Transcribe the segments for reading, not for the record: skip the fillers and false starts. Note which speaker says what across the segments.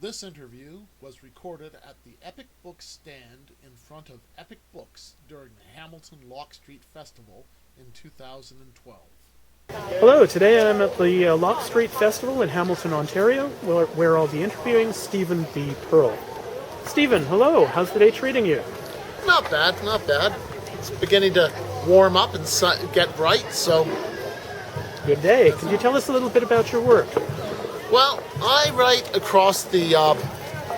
Speaker 1: This interview was recorded at the Epic Books stand in front of Epic Books during the Hamilton Locke Street Festival in 2012.
Speaker 2: Hello, today I'm at the Locke Street Festival in Hamilton, Ontario, where I'll be interviewing Stephen B. Pearl. Stephen, hello, how's the day treating you?
Speaker 1: Not bad, not bad. It's beginning to warm up and get bright, so...
Speaker 2: Good day. Could you tell us a little bit about your work?
Speaker 1: Well, I write across the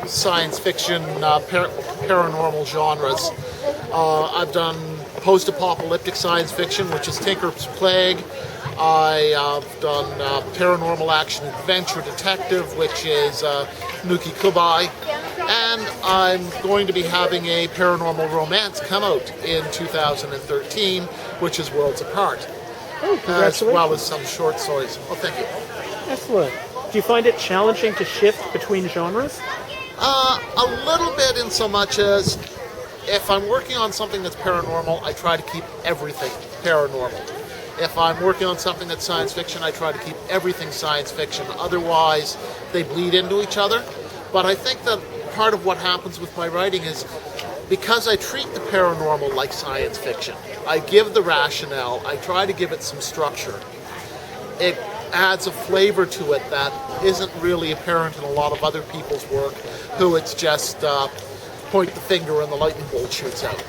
Speaker 1: science fiction, paranormal genres. I've done post-apocalyptic science fiction, which is Tinker's Plague. I have done paranormal action adventure detective, which is Nuki Kubai. And I'm going to be having a paranormal romance come out in 2013, which is Worlds Apart.
Speaker 2: Oh, congratulations.
Speaker 1: As well as some short stories. Well, thank you.
Speaker 2: Excellent. Do you find it challenging to shift between genres?
Speaker 1: A little bit, in so much as if I'm working on something that's paranormal, I try to keep everything paranormal. If I'm working on something that's science fiction, I try to keep everything science fiction. Otherwise, they bleed into each other. But I think that part of what happens with my writing is because I treat the paranormal like science fiction, I give the rationale, I try to give it some structure. It adds a flavor to it that isn't really apparent in a lot of other people's work, who it's just point the finger and the lightning bolt shoots out.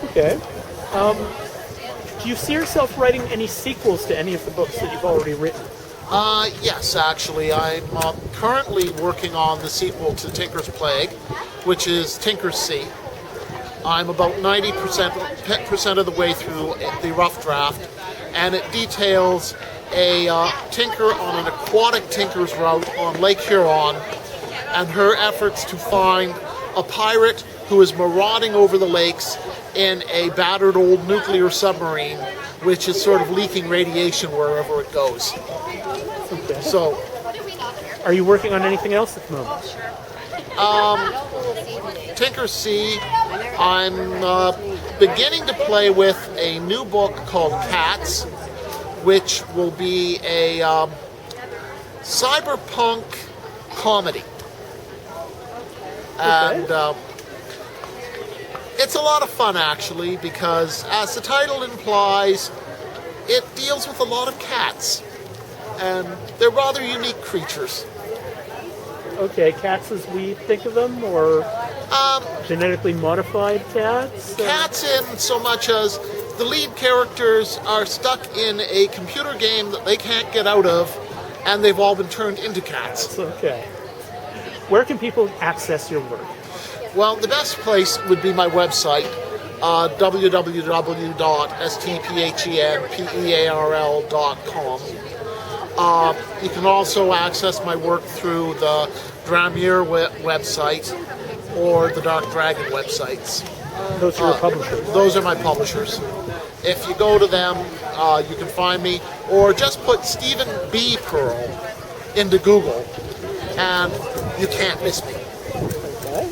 Speaker 2: Okay. Do you see yourself writing any sequels to any of the books that you've already written?
Speaker 1: Yes, actually. I'm currently working on the sequel to Tinker's Plague, which is Tinker's Sea. I'm about 90% of the way through the rough draft, and it details a tinker on an aquatic tinker's route on Lake Huron, and her efforts to find a pirate who is marauding over the lakes in a battered old nuclear submarine, which is sort of leaking radiation wherever it goes.
Speaker 2: Okay.
Speaker 1: So,
Speaker 2: are you working on anything else at the moment?
Speaker 1: Tinker's Sea, I'm beginning to play with a new book called Cats, which will be a cyberpunk comedy. And it's a lot of fun, actually, because as the title implies, it deals with a lot of cats. And they're rather unique creatures.
Speaker 2: Okay, cats as we think of them, or genetically modified cats?
Speaker 1: Cats in so much as the lead characters are stuck in a computer game that they can't get out of, and they've all been turned into cats.
Speaker 2: Okay. Where can people access your work?
Speaker 1: Well, the best place would be my website, www.stphenpearl.com. You can also access my work through the Dramier website or the Dark Dragon websites.
Speaker 2: Those are your publishers?
Speaker 1: Those are my publishers. If you go to them, you can find me, or just put Stephen B. Pearl into Google, and you can't miss me.
Speaker 2: Okay.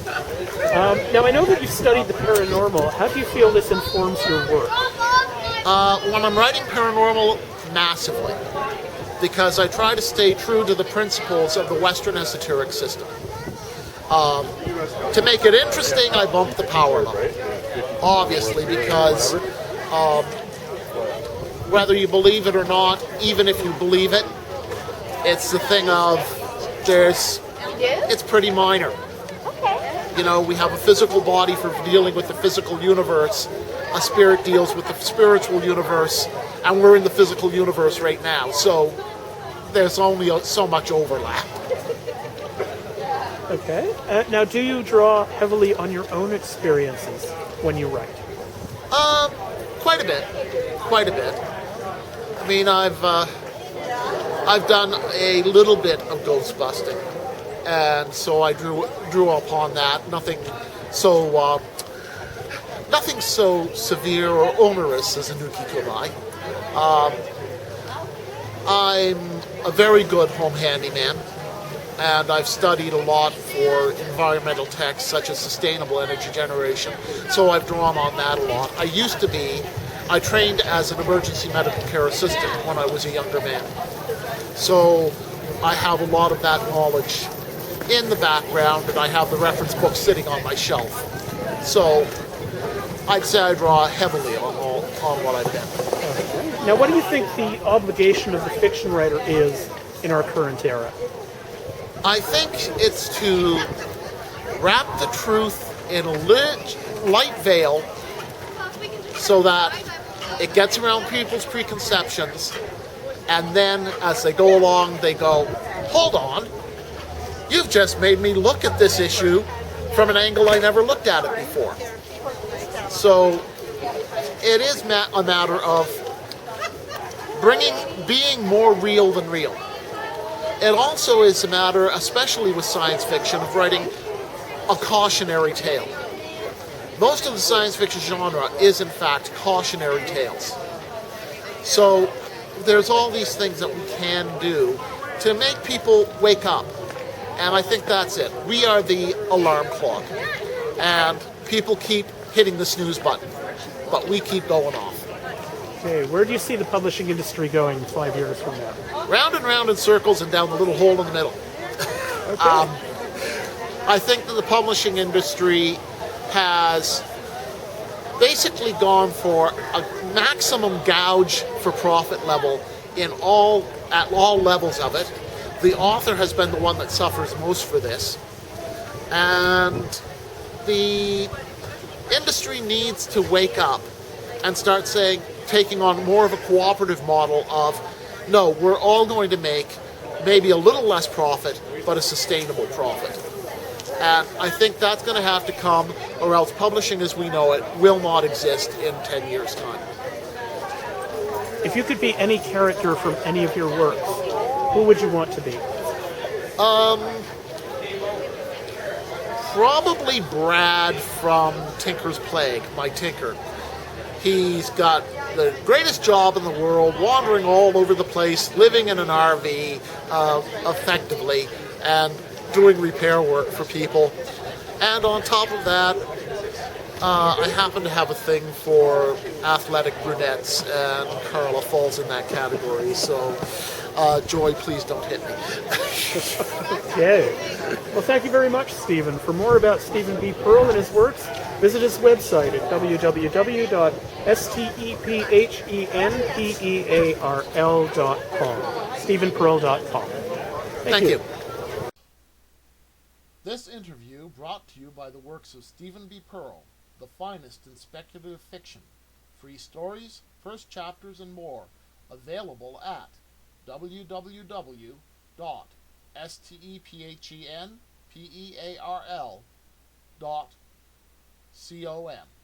Speaker 2: Now, I know that you've studied the paranormal. How do you feel this informs your work?
Speaker 1: When I'm writing paranormal, massively, because I try to stay true to the principles of the Western esoteric system. To make it interesting, I bump the power level, obviously, because whether you believe it or not, even if you believe it, it's the thing of it's pretty minor. You know, we have a physical body for dealing with the physical universe. A spirit deals with the spiritual universe, and we're in the physical universe right now. So there's only so much overlap.
Speaker 2: Okay. Now, do you draw heavily on your own experiences when you write?
Speaker 1: Quite a bit. Quite a bit. I mean, I've done a little bit of ghost busting, and so I drew upon that. Nothing so severe or onerous as a Nuki Kubai. I'm a very good home handyman, and I've studied a lot for environmental texts such as sustainable energy generation, so I've drawn on that a lot. I trained as an emergency medical care assistant when I was a younger man, so I have a lot of that knowledge in the background, and I have the reference book sitting on my shelf. So I'd say I draw heavily on what I've been.
Speaker 2: Now, what do you think the obligation of the fiction writer is in our current era?
Speaker 1: I think it's to wrap the truth in a light veil so that it gets around people's preconceptions, and then as they go along, they go, hold on, you've just made me look at this issue from an angle I never looked at it before. So it is a matter of being more real than real. It also is a matter, especially with science fiction, of writing a cautionary tale. Most of the science fiction genre is, in fact, cautionary tales. So there's all these things that we can do to make people wake up. And I think that's it. We are the alarm clock. And people keep hitting the snooze button. But we keep going off.
Speaker 2: Okay, where do you see the publishing industry going 5 years from now?
Speaker 1: Round and round in circles and down the little hole in the middle.
Speaker 2: Okay.
Speaker 1: I think that the publishing industry has basically gone for a maximum gouge for profit level at all levels of it. The author has been the one that suffers most for this. And the industry needs to wake up and start taking on more of a cooperative model of, no, we're all going to make maybe a little less profit, but a sustainable profit. And I think that's going to have to come, or else publishing as we know it will not exist in 10 years' time.
Speaker 2: If you could be any character from any of your works, who would you want to be?
Speaker 1: Probably Brad from Tinker's Plague, my Tinker. He's got the greatest job in the world, wandering all over the place, living in an RV, effectively, and doing repair work for people. And on top of that, I happen to have a thing for athletic brunettes, and Carla falls in that category, so Joy, please don't hit me.
Speaker 2: Okay. Well, thank you very much, Stephen. For more about Stephen B. Pearl and his works, visit his website at www.stephenpearl.com. StephenPearl.com. Thank you.
Speaker 1: This interview brought to you by the works of Stephen B. Pearl, the finest in speculative fiction. Free stories, first chapters, and more. Available at www.stephenpearl.com.